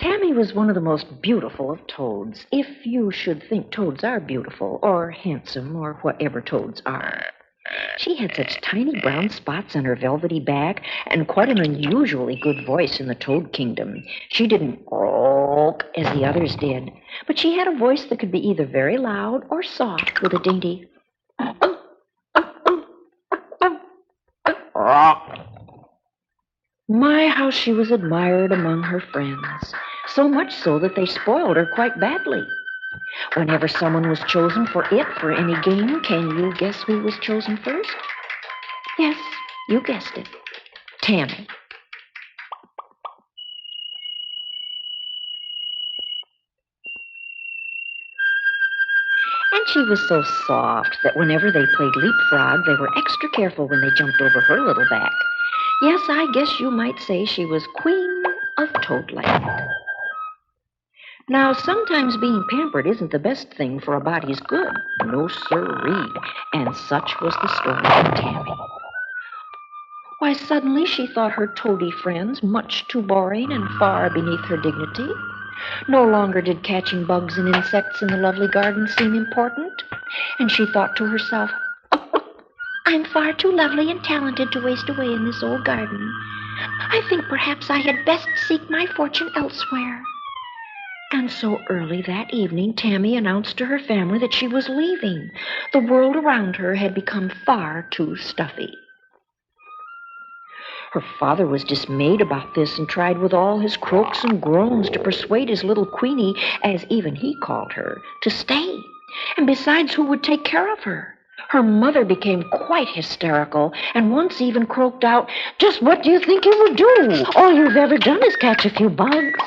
Tammy was one of the most beautiful of toads, if you should think toads are beautiful, or handsome, or whatever toads are. She had such tiny brown spots on her velvety back and quite an unusually good voice in the toad kingdom. She didn't croak as the others did, but she had a voice that could be either very loud or soft with a dainty My, how she was admired among her friends, so much so that they spoiled her quite badly. Whenever someone was chosen for any game, can you guess who was chosen first? Yes, you guessed it. Tammy. And she was so soft that whenever they played leapfrog, they were extra careful when they jumped over her little back. Yes, I guess you might say she was queen of Toadland. Now, sometimes being pampered isn't the best thing for a body's good. No, sirree. And such was the story of Tammy. Why, suddenly she thought her toady friends much too boring and far beneath her dignity. No longer did catching bugs and insects in the lovely garden seem important. And she thought to herself, I'm far too lovely and talented to waste away in this old garden. I think perhaps I had best seek my fortune elsewhere. And so early that evening, Tammy announced to her family that she was leaving. The world around her had become far too stuffy. Her father was dismayed about this and tried with all his croaks and groans to persuade his little Queenie, as even he called her, to stay. And besides, who would take care of her? Her mother became quite hysterical and once even croaked out, Just what do you think you will do? All you've ever done is catch a few bugs.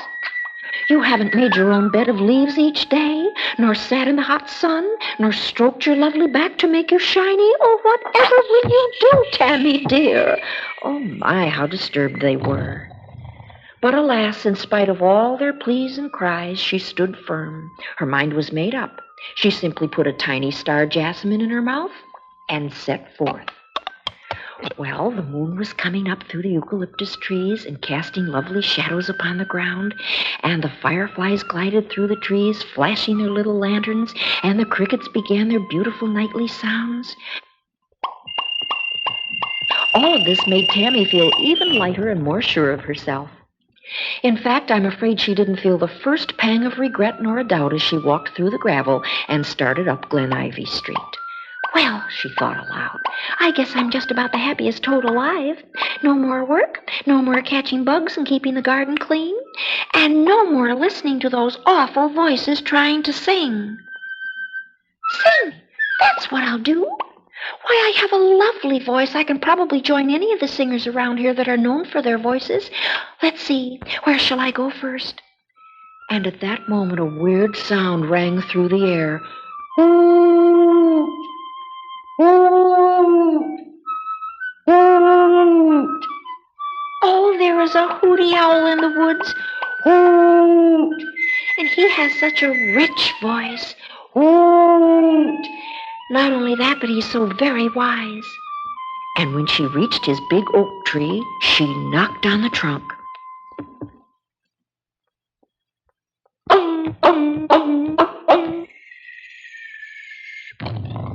You haven't made your own bed of leaves each day, nor sat in the hot sun, nor stroked your lovely back to make you shiny. Oh, whatever will you do, Tammy dear? Oh, my, how disturbed they were. But alas, in spite of all their pleas and cries, she stood firm. Her mind was made up. She simply put a tiny star jasmine in her mouth and set forth. Well, the moon was coming up through the eucalyptus trees and casting lovely shadows upon the ground, and the fireflies glided through the trees, flashing their little lanterns, and the crickets began their beautiful nightly sounds. All of this made Tammy feel even lighter and more sure of herself. In fact, I'm afraid she didn't feel the first pang of regret nor a doubt as she walked through the gravel and started up Glen Ivy Street. Well, she thought aloud, I guess I'm just about the happiest toad alive. No more work, no more catching bugs and keeping the garden clean, and no more listening to those awful voices trying to sing. Sing! That's what I'll do. Why, I have a lovely voice. I can probably join any of the singers around here that are known for their voices. Let's see, where shall I go first? And at that moment, a weird sound rang through the air. Hoot! Hoot! Hoot! Oh, there is a hooty owl in the woods. Hoot! And he has such a rich voice. Hoot! Not only that, but he's so very wise. And when she reached his big oak tree, she knocked on the trunk.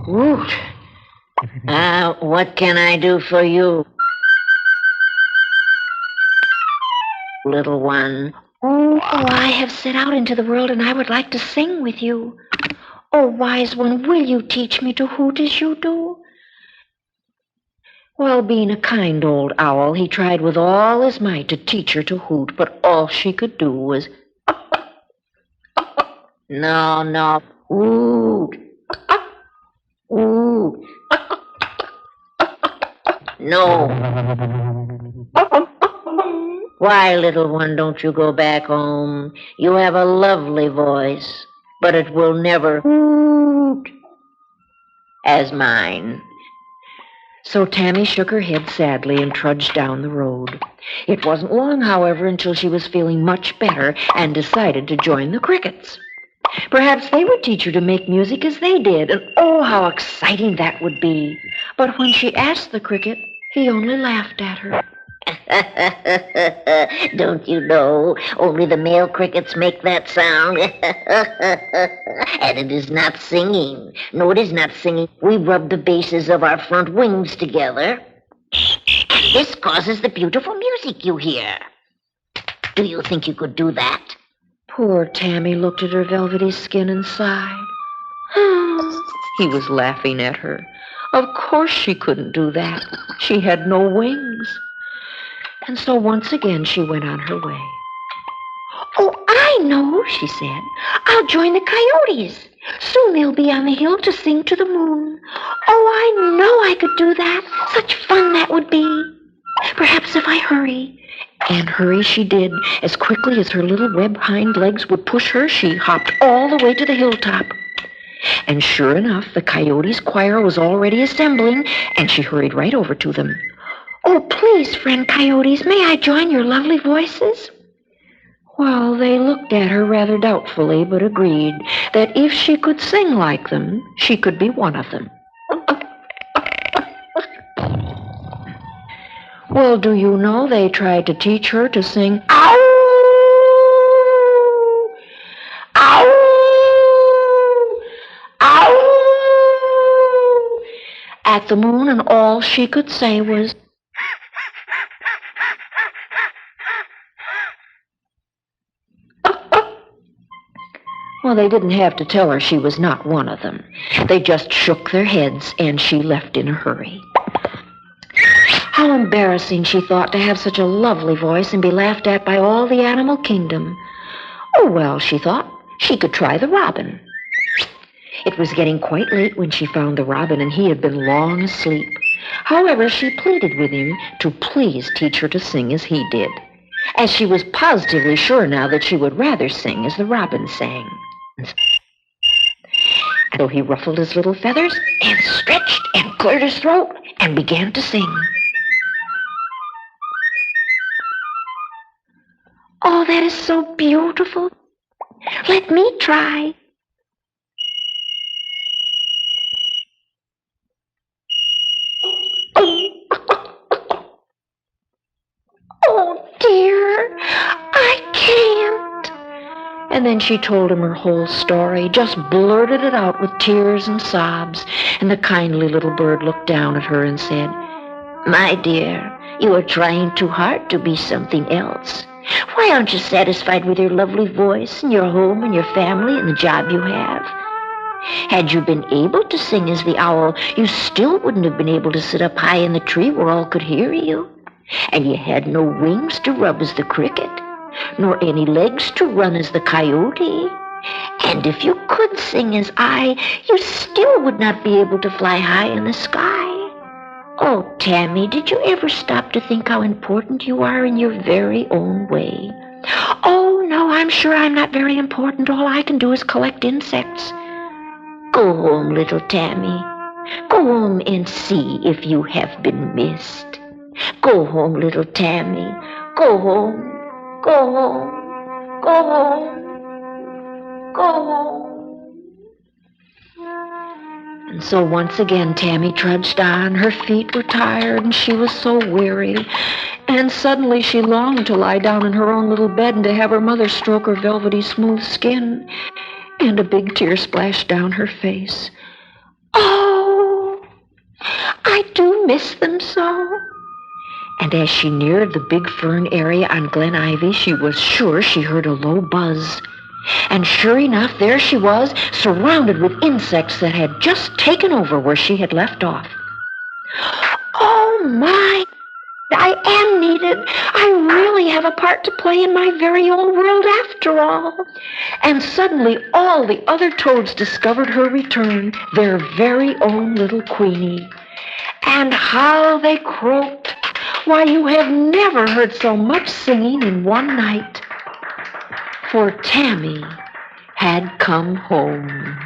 Hoot! What can I do for you, little one? Oh, I have set out into the world and I would like to sing with you. Oh, wise one, will you teach me to hoot as you do? Well, being a kind old owl, he tried with all his might to teach her to hoot, but all she could do was, No, hoot, hoot, no. Why, little one, don't you go back home? You have a lovely voice, but it will never hoot as mine. So Tammy shook her head sadly and trudged down the road. It wasn't long, however, until she was feeling much better and decided to join the crickets. Perhaps they would teach her to make music as they did, and oh, how exciting that would be. But when she asked the cricket, he only laughed at her. Don't you know? Only the male crickets make that sound. And it is not singing. No, it is not singing. We rub the bases of our front wings together. And this causes the beautiful music you hear. Do you think you could do that? Poor Tammy looked at her velvety skin and sighed. He was laughing at her. Of course she couldn't do that. She had no wings. And so once again she went on her way. "Oh, I know," she said. "I'll join the coyotes. Soon they'll be on the hill to sing to the moon. Oh, I know I could do that. Such fun that would be. Perhaps if I hurry." And hurry she did. As quickly as her little web hind legs would push her, she hopped all the way to the hilltop. And sure enough, the coyotes' choir was already assembling, and she hurried right over to them. "Oh, please, friend coyotes, may I join your lovely voices?" Well, they looked at her rather doubtfully, but agreed that if she could sing like them, she could be one of them. Well, do you know, they tried to teach her to sing, "Ow! Ow! Ow!" at the moon, and all she could say was, Well, they didn't have to tell her she was not one of them. They just shook their heads, and she left in a hurry. How embarrassing, she thought, to have such a lovely voice and be laughed at by all the animal kingdom. Oh, well, she thought, she could try the robin. It was getting quite late when she found the robin, and he had been long asleep. However, she pleaded with him to please teach her to sing as he did, as she was positively sure now that she would rather sing as the robin sang. So he ruffled his little feathers and stretched and cleared his throat and began to sing. "Oh, that is so beautiful. Let me try." "Oh, dear, I can't." And then she told him her whole story, just blurted it out with tears and sobs, and the kindly little bird looked down at her and said, "My dear, you are trying too hard to be something else. Why aren't you satisfied with your lovely voice and your home and your family and the job you have? Had you been able to sing as the owl, you still wouldn't have been able to sit up high in the tree where all could hear you. And you had no wings to rub as the cricket, nor any legs to run as the coyote. And if you could sing as I, you still would not be able to fly high in the sky. Oh, Tammy, did you ever stop to think how important you are in your very own way?" "Oh, no, I'm sure I'm not very important. All I can do is collect insects." "Go home, little Tammy. Go home and see if you have been missed. Go home, little Tammy. Go home. Go home. Go home. Go home." And so once again Tammy trudged on. Her feet were tired, and she was so weary. And suddenly she longed to lie down in her own little bed and to have her mother stroke her velvety smooth skin. And a big tear splashed down her face. "Oh, I do miss them so." And as she neared the big fern area on Glen Ivy, she was sure she heard a low buzz. And sure enough, there she was, surrounded with insects that had just taken over where she had left off. "Oh, my, I am needed. I really have a part to play in my very own world after all." And suddenly all the other toads discovered her return, their very own little Queenie. And how they croaked! Why, you have never heard so much singing in one night. For Tammy had come home.